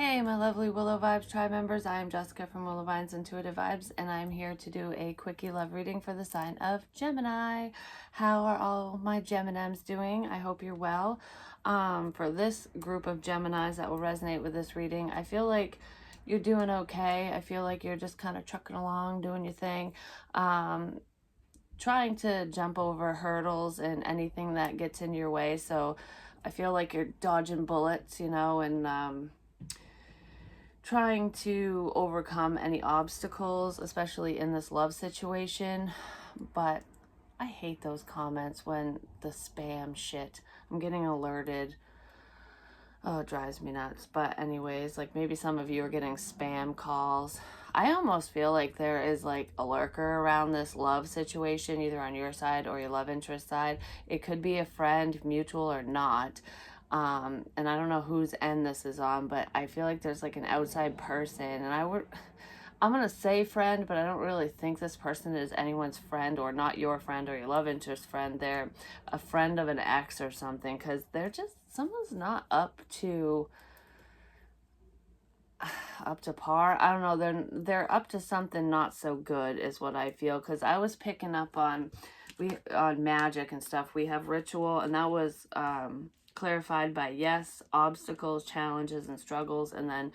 Hey, my lovely Willow Vibes tribe members. I am Jessica from Willow Vines Intuitive Vibes, and I'm here to do a quickie love reading for the sign of Gemini. How are all my Geminems doing? I hope you're well. For this group of Geminis that will resonate with this reading, I feel like you're doing okay. I feel like you're just kind of trucking along, doing your thing. Trying to jump over hurdles and anything that gets in your way. So I feel like you're dodging bullets, and trying to overcome any obstacles, especially in this love situation. But I hate those comments when the spam shit. I'm getting alerted. Oh, it drives me nuts. But anyways, like maybe some of you are getting spam calls. I almost feel like there is like a lurker around this love situation, either on your side or your love interest side. It could be a friend, mutual or not. And I don't know whose end this is on, but I feel like there's like an outside person, and I'm gonna say friend, but I don't really think this person is anyone's friend, or not your friend or your love interest friend. They're a friend of an ex or something, because they're just, someone's not up to par. I don't know, they're up to something not so good is what I feel, because I was picking up on magic and stuff. We have ritual, and that was clarified by yes, obstacles, challenges, and struggles, and then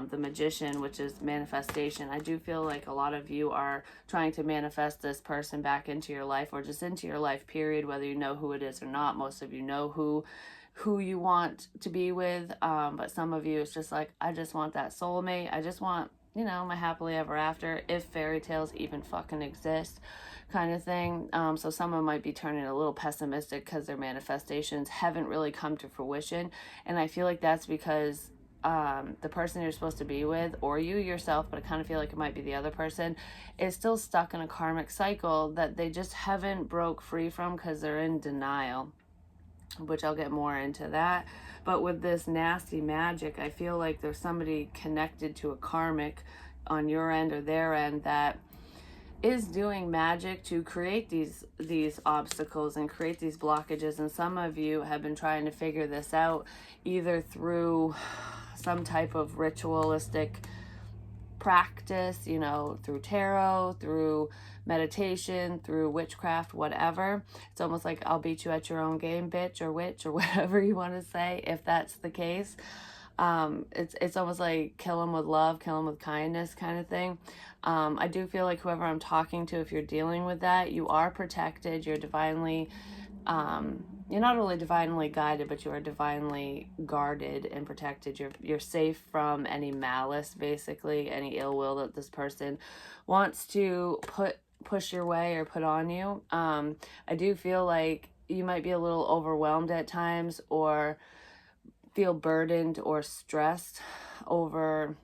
the magician, which is manifestation. I do feel like a lot of you are trying to manifest this person back into your life, or just into your life, period, whether you know who it is or not. Most of you know who you want to be with, but some of you, it's just like, I just want that soulmate. I just want, my happily ever after, if fairy tales even fucking exist, kind of thing. So someone might be turning a little pessimistic because their manifestations haven't really come to fruition, and I feel like that's because the person you're supposed to be with, or you yourself, but I kind of feel like it might be the other person, is still stuck in a karmic cycle that they just haven't broke free from because they're in denial, which I'll get more into that. But with this nasty magic, I feel like there's somebody connected to a karmic on your end or their end that is doing magic to create these obstacles and create these blockages. And some of you have been trying to figure this out, either through some type of ritualistic practice, through tarot, through meditation, through witchcraft, whatever. It's almost like I'll beat you at your own game, bitch, or witch, or whatever you want to say, if that's the case. It's almost like kill them with love, kill them with kindness kind of thing. I do feel like whoever I'm talking to, if you're dealing with that, you are protected. You're divinely, you're not only divinely guided, but you are divinely guarded and protected. You're safe from any malice, basically, any ill will that this person wants to push your way or put on you. I do feel like you might be a little overwhelmed at times, or feel burdened or stressed over,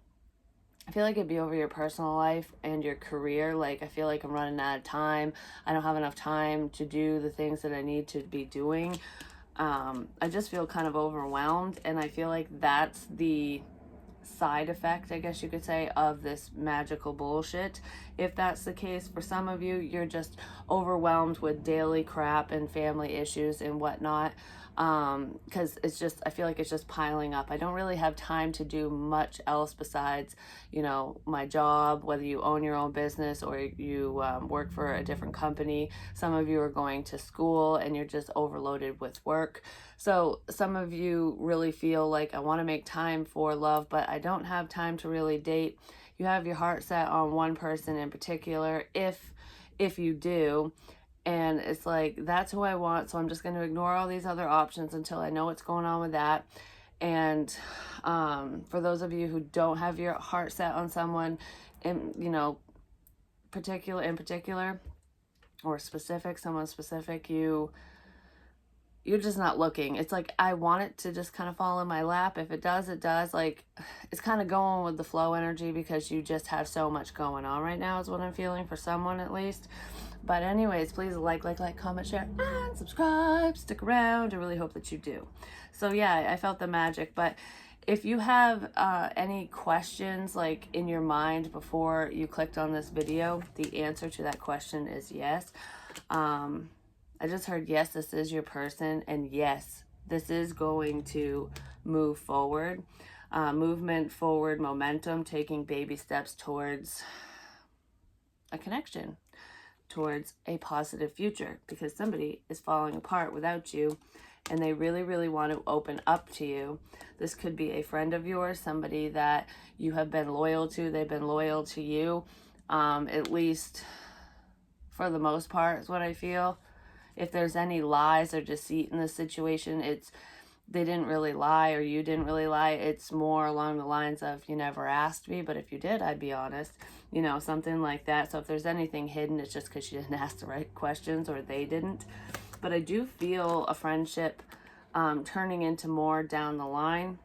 I feel like it'd be over your personal life and your career. Like, I feel like I'm running out of time. I don't have enough time to do the things that I need to be doing. I just feel kind of overwhelmed, and I feel like that's the side effect, I guess you could say, of this magical bullshit. If that's the case for some of you, you're just overwhelmed with daily crap and family issues and whatnot, because it's just, I feel like it's just piling up. I don't really have time to do much else besides, my job, whether you own your own business or you work for a different company. Some of you are going to school and you're just overloaded with work. So some of you really feel like, I want to make time for love, but I don't have time to really date. You have your heart set on one person in particular, if you do. And it's like, that's who I want, so I'm just going to ignore all these other options until I know what's going on with that. And for those of you who don't have your heart set on someone in particular, or specific, someone specific, you're just not looking. It's like, I want it to just kind of fall in my lap. If it does, it does. Like, it's kind of going with the flow energy, because you just have so much going on right now, is what I'm feeling, for someone at least. But anyways, please like, comment, share, and subscribe. Stick around. I really hope that you do. So yeah, I felt the magic. But if you have any questions like in your mind before you clicked on this video, the answer to that question is yes. I just heard, yes, this is your person, and yes, this is going to move forward. movement forward, momentum, taking baby steps towards a connection, towards a positive future, because somebody is falling apart without you and they really, really want to open up to you. This could be a friend of yours, somebody that you have been loyal to, they've been loyal to you, at least for the most part is what I feel. If there's any lies or deceit in this situation, it's they didn't really lie or you didn't really lie. It's more along the lines of, you never asked me, but if you did, I'd be honest, you know, something like that. So if there's anything hidden, it's just because you didn't ask the right questions or they didn't. But I do feel a friendship turning into more down the line.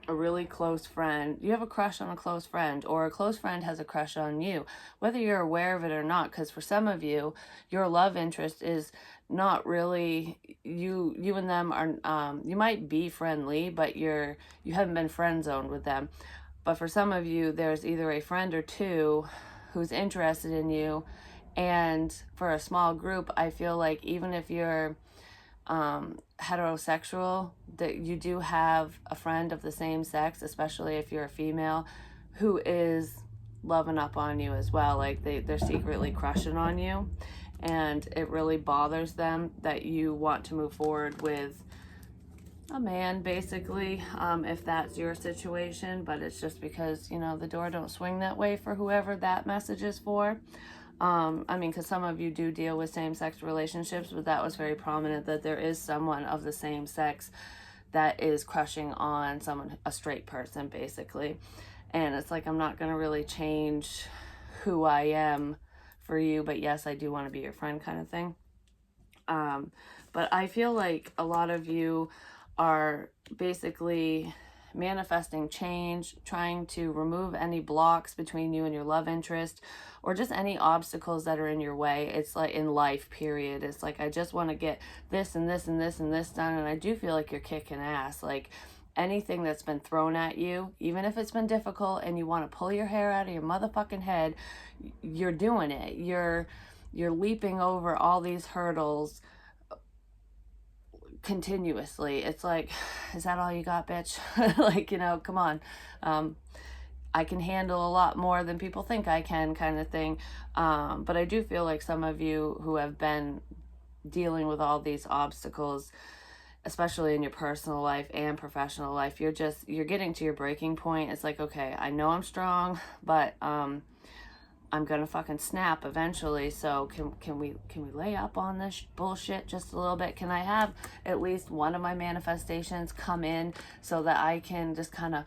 A really close friend, you have a crush on a close friend, or a close friend has a crush on you, whether you're aware of it or not, because for some of you, your love interest is not really you and them are you might be friendly, but you haven't been friend zoned with them. But for some of you, there's either a friend or two who's interested in you. And for a small group, I feel like even if you're heterosexual, that you do have a friend of the same sex, especially if you're a female, who is loving up on you as well. Like they're secretly crushing on you, and it really bothers them that you want to move forward with a man, basically, if that's your situation. But it's just because, you know, the door don't swing that way for whoever that message is for. I mean, because some of you do deal with same-sex relationships, but that was very prominent that there is someone of the same sex that is crushing on someone, a straight person, basically. And it's like, I'm not going to really change who I am for you, but yes, I do want to be your friend kind of thing. But I feel like a lot of you are basically manifesting change, trying to remove any blocks between you and your love interest, or just any obstacles that are in your way. It's like in life, period. It's like, I just want to get this and this and this and this done. And I do feel like you're kicking ass. Like anything that's been thrown at you, even if it's been difficult and you want to pull your hair out of your motherfucking head, you're doing it. You're leaping over all these hurdles continuously. It's like, is that all you got, bitch? Like, you know, come on. I can handle a lot more than people think I can, kind of thing. But I do feel like some of you who have been dealing with all these obstacles, especially in your personal life and professional life, you're getting to your breaking point. It's like, okay, I know I'm strong, but I'm gonna fucking snap eventually. So can we lay up on this bullshit just a little bit? Can I have at least one of my manifestations come in so that I can just kind of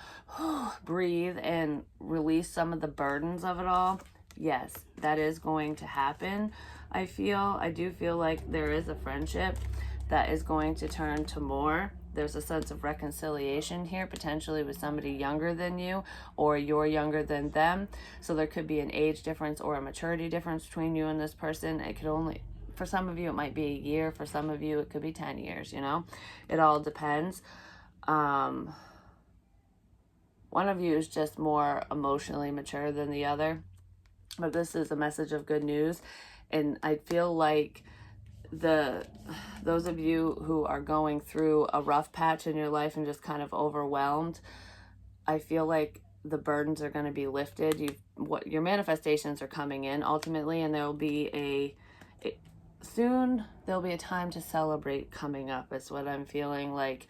breathe and release some of the burdens of it all? Yes, that is going to happen. I do feel like there is a friendship that is going to turn to more. There's a sense of reconciliation here, potentially with somebody younger than you, or you're younger than them. So there could be an age difference or a maturity difference between you and this person. It could only, for some of you, it might be a year. For some of you, it could be 10 years, you know? It all depends. One of you is just more emotionally mature than the other. But this is a message of good news. And I feel like those of you who are going through a rough patch in your life and just kind of overwhelmed, I feel like the burdens are going to be lifted. Your manifestations are coming in ultimately, and soon there'll be a time to celebrate coming up. Is what I'm feeling. Like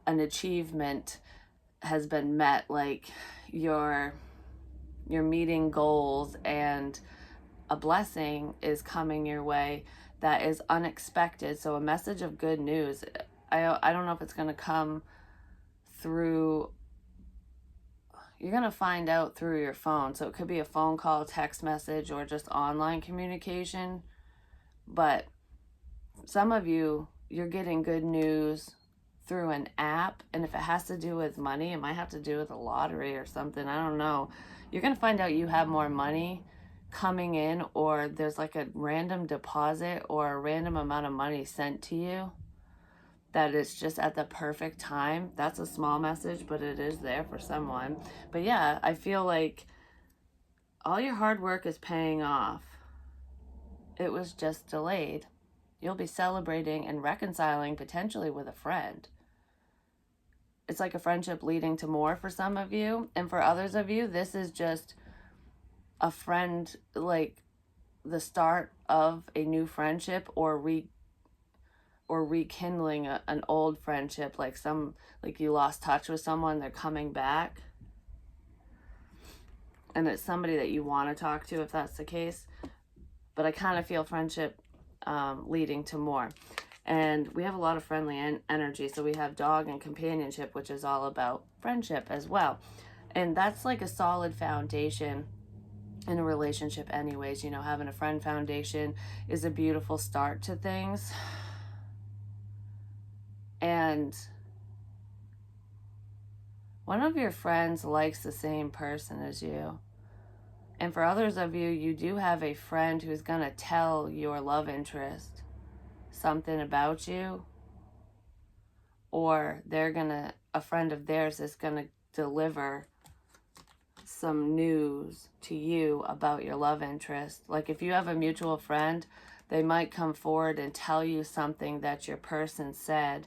an achievement has been met, like you're meeting goals, and a blessing is coming your way that is unexpected. So a message of good news. I don't know if it's going to come through, you're going to find out through your phone. So it could be a phone call, text message, or just online communication. But some of you, you're getting good news through an app. And if it has to do with money, it might have to do with a lottery or something. I don't know. You're going to find out you have more money coming in, or there's like a random deposit or a random amount of money sent to you that is just at the perfect time. That's a small message, but it is there for someone. But yeah, I feel like all your hard work is paying off. It was just delayed. You'll be celebrating and reconciling potentially with a friend. it's like a friendship leading to more for some of you. And for others of you, this is just a friend, like the start of a new friendship, or rekindling an old friendship, like you lost touch with someone, they're coming back. And it's somebody that you want to talk to if that's the case. But I kind of feel friendship leading to more. And we have a lot of friendly energy. So we have dog and companionship, which is all about friendship as well. And that's like a solid foundation in a relationship anyways. You know, having a friend foundation is a beautiful start to things. And one of your friends likes the same person as you. And for others of you, you do have a friend who's going to tell your love interest something about you, or a friend of theirs is going to deliver some news to you about your love interest. Like if you have a mutual friend, they might come forward and tell you something that your person said,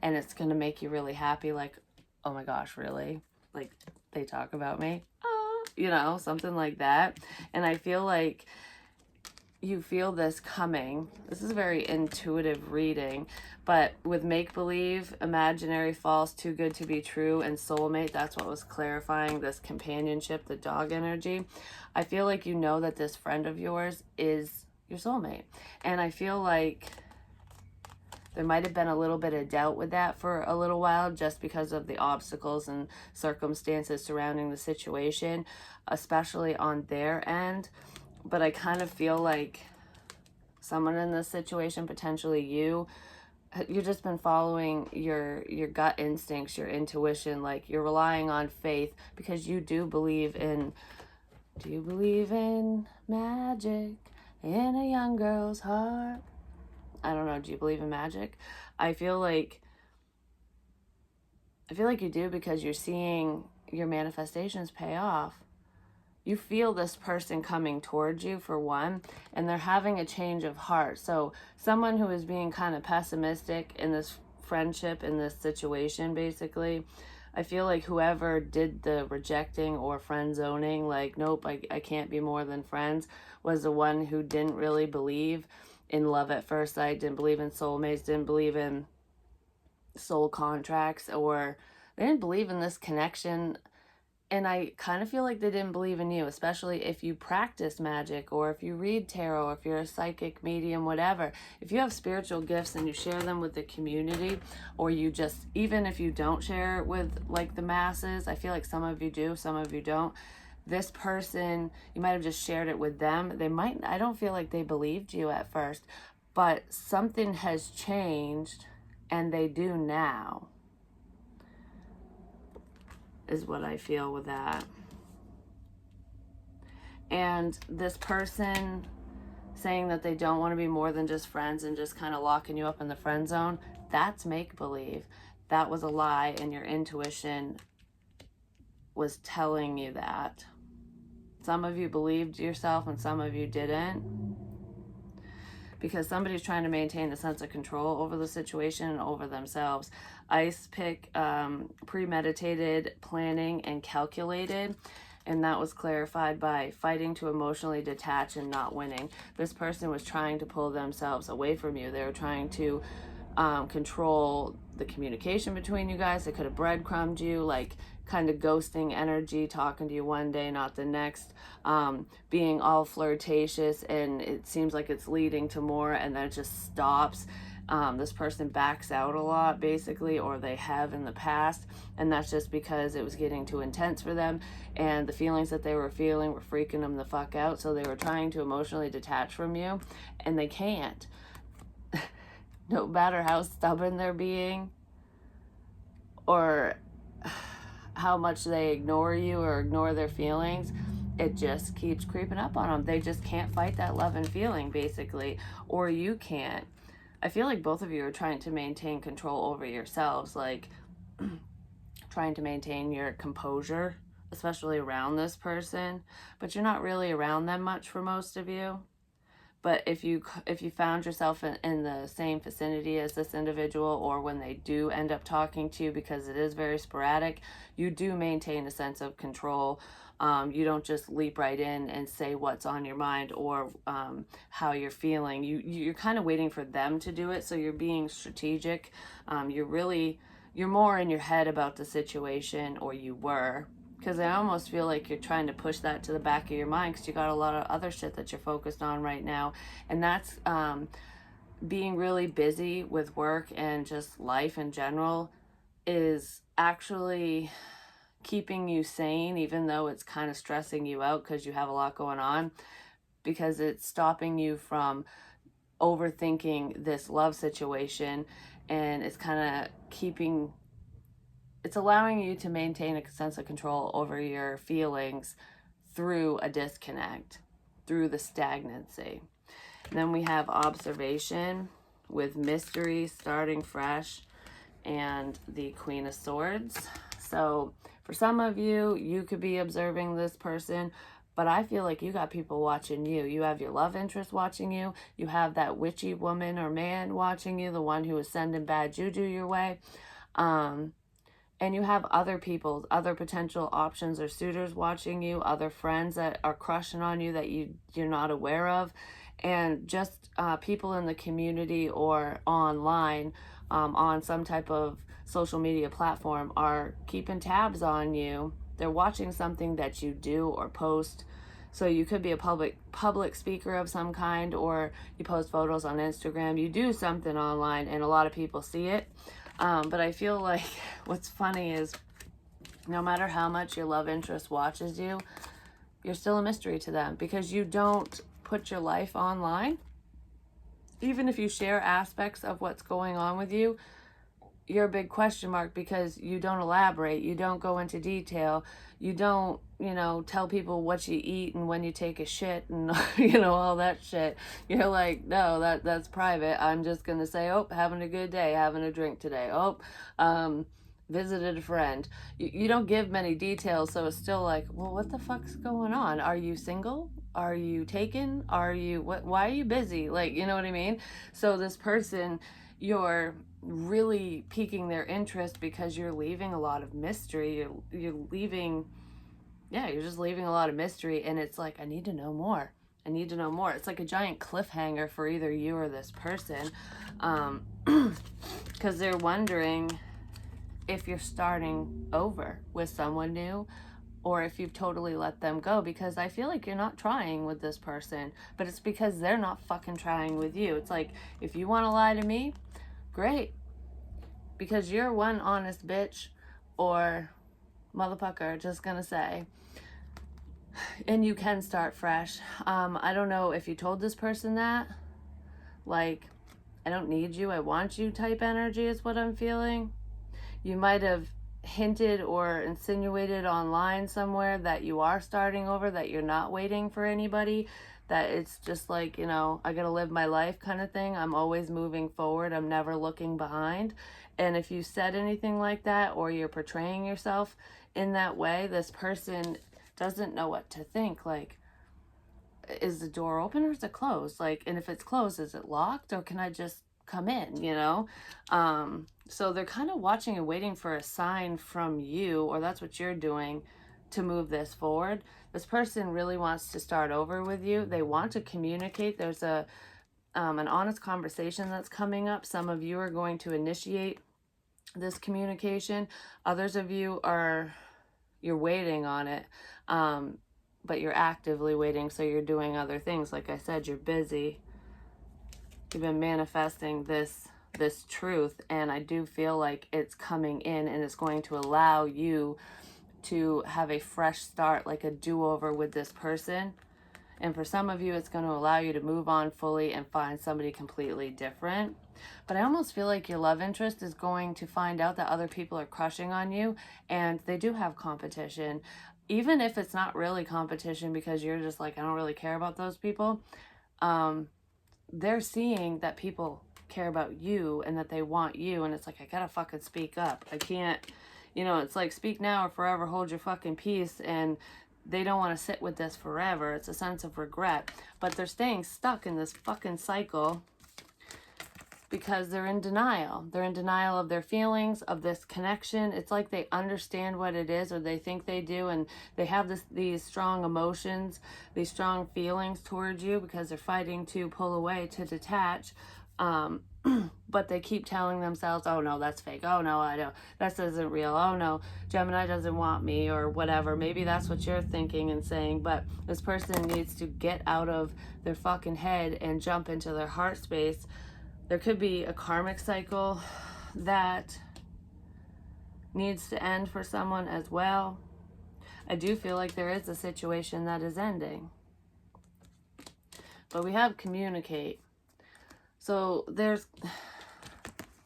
and it's going to make you really happy. Like, oh my gosh, really? Like they talk about me? You know, something like that. And I feel like you feel this coming. This is a very intuitive reading, but with make-believe, imaginary, false, too good to be true, and soulmate, that's what was clarifying this companionship, the dog energy. I feel like you know that this friend of yours is your soulmate. And I feel like there might have been a little bit of doubt with that for a little while, just because of the obstacles and circumstances surrounding the situation, especially on their end. But I kind of feel like someone in this situation, potentially you've just been following your gut instincts, your intuition, like you're relying on faith, because you do believe in magic in a young girl's heart? I don't know, do you believe in magic? I feel like you do, because you're seeing your manifestations pay off. You feel this person coming towards you, for one, and they're having a change of heart. So someone who is being kind of pessimistic in this friendship, in this situation, basically, I feel like whoever did the rejecting or friend zoning, like, nope, I can't be more than friends, was the one who didn't really believe in love at first sight, didn't believe in soulmates, didn't believe in soul contracts, or they didn't believe in this connection. And I kind of feel like they didn't believe in you, especially if you practice magic, or if you read tarot, or if you're a psychic medium, whatever. If you have spiritual gifts and you share them with the community, or you just, even if you don't share with like the masses, I feel like some of you do, some of you don't. This person, you might have just shared it with them. I don't feel like they believed you at first, but something has changed, and they do now, is what I feel with that. And this person saying that they don't want to be more than just friends and just kind of locking you up in the friend zone, that's make-believe. That was a lie, and your intuition was telling you that. Some of you believed yourself and some of you didn't, because somebody's trying to maintain a sense of control over the situation and over themselves. Ice pick, premeditated, planning, and calculated. And that was clarified by fighting to emotionally detach and not winning. This person was trying to pull themselves away from you. They were trying to control the communication between you guys. They could have breadcrumbed you, like kind of ghosting energy, talking to you one day, not the next, being all flirtatious, and it seems like it's leading to more, and then it just stops. This person backs out a lot, basically, or they have in the past, and that's just because it was getting too intense for them, and the feelings that they were feeling were freaking them the fuck out, so they were trying to emotionally detach from you, and they can't. No matter how stubborn they're being, or how much they ignore you or ignore their feelings, it just keeps creeping up on them. They just can't fight that love and feeling, basically, or you can't. I feel like both of you are trying to maintain control over yourselves, like trying to maintain your composure, especially around this person, but you're not really around them much for most of you. But if you found yourself in the same vicinity as this individual, or when they do end up talking to you, because it is very sporadic, you do maintain a sense of control. You don't just leap right in and say what's on your mind, or how you're feeling. You're kind of waiting for them to do it, so you're being strategic. You're more in your head about the situation, or you were, because I almost feel like you're trying to push that to the back of your mind, because you got a lot of other shit that you're focused on right now. And that's being really busy with work and just life in general is actually keeping you sane, even though it's kind of stressing you out because you have a lot going on, because it's stopping you from overthinking this love situation, and it's kind of it's allowing you to maintain a sense of control over your feelings through a disconnect, through the stagnancy. And then we have observation with mystery, starting fresh, and the Queen of Swords. So for some of you, you could be observing this person, but I feel like you got people watching you. You have your love interest watching you. You have that witchy woman or man watching you, the one who is sending bad juju your way. And you have other people, other potential options or suitors watching you, other friends that are crushing on you that you're not aware of. And just people in the community or online, on some type of social media platform, are keeping tabs on you. They're watching something that you do or post. So you could be a public speaker of some kind, or you post photos on Instagram. You do something online and a lot of people see it. But I feel like what's funny is, no matter how much your love interest watches you, you're still a mystery to them, because you don't put your life online. Even if you share aspects of what's going on with you, you're a big question mark, because you don't elaborate, you don't go into detail, you don't, tell people what you eat and when you take a shit and, all that shit. You're like, no, that's private. I'm just gonna say, oh, having a good day, having a drink today. Oh, visited a friend. You don't give many details, so it's still like, well, what the fuck's going on? Are you single? Are you taken? Are you, why are you busy? Like, you know what I mean? So this person, you're really piquing their interest because you're leaving a lot of mystery. You're leaving, you're just leaving a lot of mystery, and it's like, I need to know more. I need to know more. It's like a giant cliffhanger for either you or this person, because they're wondering if you're starting over with someone new, or if you've totally let them go, because I feel like you're not trying with this person, but it's because they're not fucking trying with you. It's like, if you want to lie to me, great, because you're one honest bitch or motherfucker just gonna say, and you can start fresh. I don't know if you told this person that, like, I don't need you, I want you type energy is what I'm feeling. You might have hinted or insinuated online somewhere that you are starting over, that you're not waiting for anybody, that it's just like, I gotta live my life kind of thing. I'm always moving forward, I'm never looking behind. And if you said anything like that, or you're portraying yourself in that way, this person doesn't know what to think. Like, is the door open or is it closed? Like, and if it's closed, is it locked, or can I just come in, So they're kind of watching and waiting for a sign from you, or that's what you're doing, to move this forward. This person really wants to start over with you. They want to communicate. There's an honest conversation that's coming up. Some of you are going to initiate this communication. Others of you you're waiting on it, but you're actively waiting, so you're doing other things. Like I said, you're busy. You've been manifesting this truth, and I do feel like it's coming in, and it's going to allow you to have a fresh start, like a do-over with this person. And for some of you, it's going to allow you to move on fully and find somebody completely different. But I almost feel like your love interest is going to find out that other people are crushing on you, and they do have competition. Even if it's not really competition, because you're just like, I don't really care about those people, they're seeing that people care about you and that they want you, and it's like, I gotta fucking speak up. I can't, it's like, speak now or forever hold your fucking peace. And they don't want to sit with this forever. It's a sense of regret, but they're staying stuck in this fucking cycle because they're in denial. They're in denial of their feelings, of this connection. It's like they understand what it is, or they think they do, and they have these strong emotions, these strong feelings towards you because they're fighting to pull away, to detach. But they keep telling themselves, oh no, that's fake. Oh no, I don't, that isn't real. Oh no, Gemini doesn't want me, or whatever. Maybe that's what you're thinking and saying, but this person needs to get out of their fucking head and jump into their heart space. There could be a karmic cycle that needs to end for someone as well. I do feel like there is a situation that is ending. But we have communicate. So there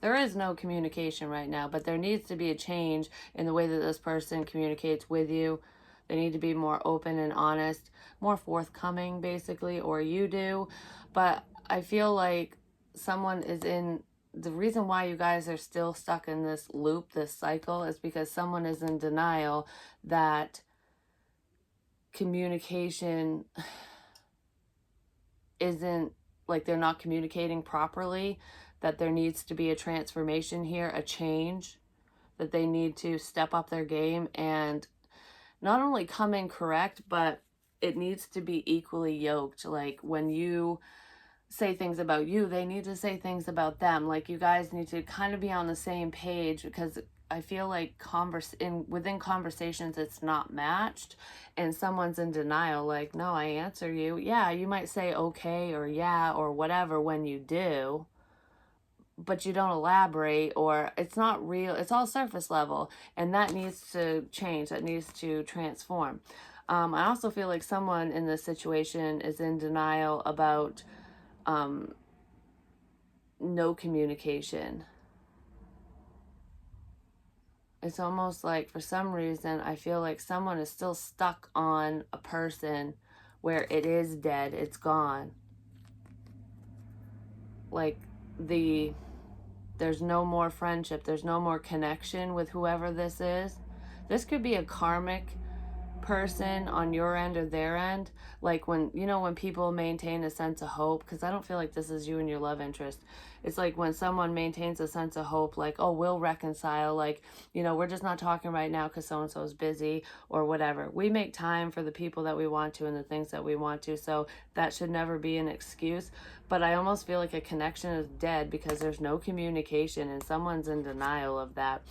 is no communication right now, but there needs to be a change in the way that this person communicates with you. They need to be more open and honest, more forthcoming, basically, or you do. But I feel like someone is in, the reason why you guys are still stuck in this loop, this cycle, is because someone is in denial that communication isn't, like, they're not communicating properly, that there needs to be a transformation here, a change, that they need to step up their game and not only come in correct, but it needs to be equally yoked. Like, when you say things about you, they need to say things about them. Like, you guys need to kind of be on the same page, because I feel like within conversations it's not matched, and someone's in denial, like, no, I answer you. Yeah, you might say okay or yeah or whatever when you do, but you don't elaborate, or it's not real. It's all surface level, and that needs to change. That needs to transform. I also feel like someone in this situation is in denial about no communication. It's almost like, for some reason, I feel like someone is still stuck on a person where it is dead, it's gone. Like, there's no more friendship, there's no more connection with whoever this is. This could be a karmic person on your end or their end. Like, when people maintain a sense of hope, because I don't feel like this is you and your love interest. It's like when someone maintains a sense of hope, like, oh, we'll reconcile, like, we're just not talking right now because so and so is busy or whatever. We make time for the people that we want to and the things that we want to, so that should never be an excuse. But I almost feel like a connection is dead because there's no communication, and someone's in denial of that,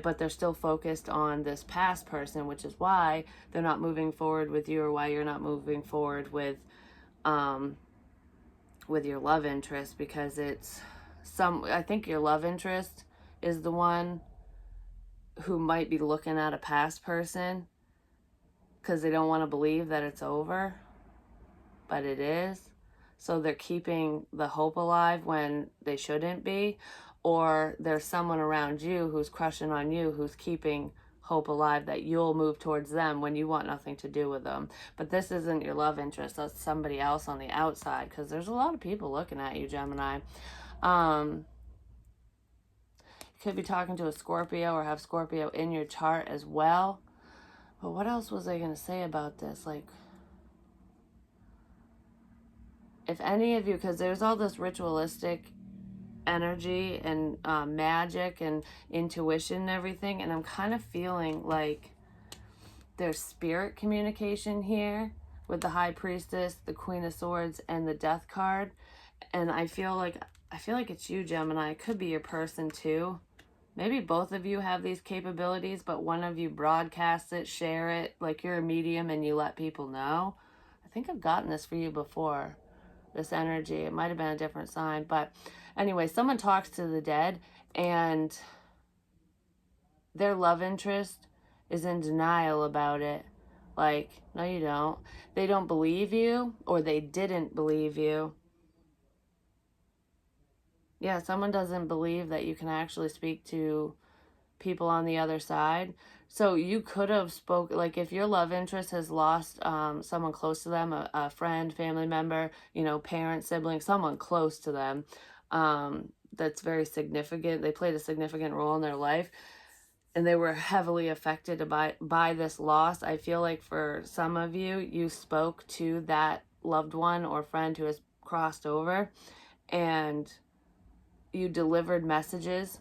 but they're still focused on this past person, which is why they're not moving forward with you, or why you're not moving forward with your love interest, because I think your love interest is the one who might be looking at a past person because they don't want to believe that it's over, but it is. So they're keeping the hope alive when they shouldn't be. Or there's someone around you who's crushing on you, who's keeping hope alive that you'll move towards them when you want nothing to do with them. But this isn't your love interest. That's somebody else on the outside, because there's a lot of people looking at you, Gemini. You could be talking to a Scorpio, or have Scorpio in your chart as well. But what else was I going to say about this? Like, if any of you, because there's all this ritualistic energy and magic and intuition and everything, and I'm kind of feeling like there's spirit communication here with the High Priestess, the Queen of Swords, and the Death card. And I feel like it's you, Gemini. It could be your person too. Maybe both of you have these capabilities, but one of you broadcasts it, share it, like you're a medium and you let people know. I think I've gotten this for you before, this energy. It might have been a different sign, but anyway, someone talks to the dead, and their love interest is in denial about it. Like, no, you don't. They don't believe you, or they didn't believe you. Yeah, someone doesn't believe that you can actually speak to people on the other side. So you could have like, if your love interest has lost someone close to them, a friend, family member, parent, sibling, someone close to them, that's very significant. They played a significant role in their life. and they were heavily affected by this loss. I feel like for some of you, you spoke to that loved one or friend who has crossed over, and you delivered messages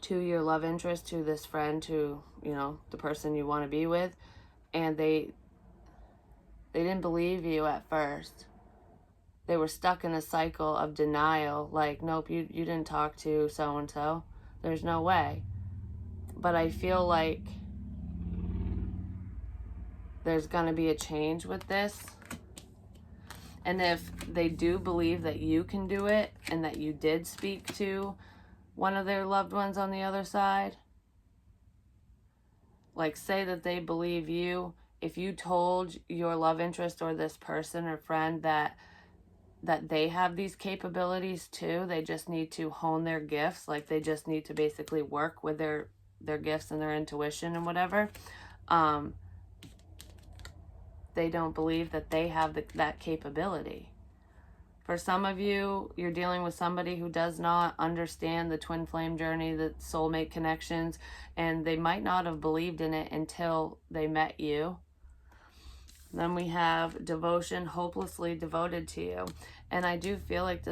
to your love interest, to this friend, to, you know, the person you want to be with, and they didn't believe you at first. They were stuck in a cycle of denial, like, nope, you didn't talk to so and so, there's no way. But I feel like there's gonna be a change with this, and if they do believe that you can do it and that you did speak to one of their loved ones on the other side, like, say that they believe you, if you told your love interest or this person or friend that they have these capabilities too, they just need to hone their gifts, like they just need to basically work with their gifts and their intuition and whatever, they don't believe that they have that capability. For some of you, you're dealing with somebody who does not understand the twin flame journey, the soulmate connections, and they might not have believed in it until they met you. Then we have devotion, hopelessly devoted to you. And I do feel like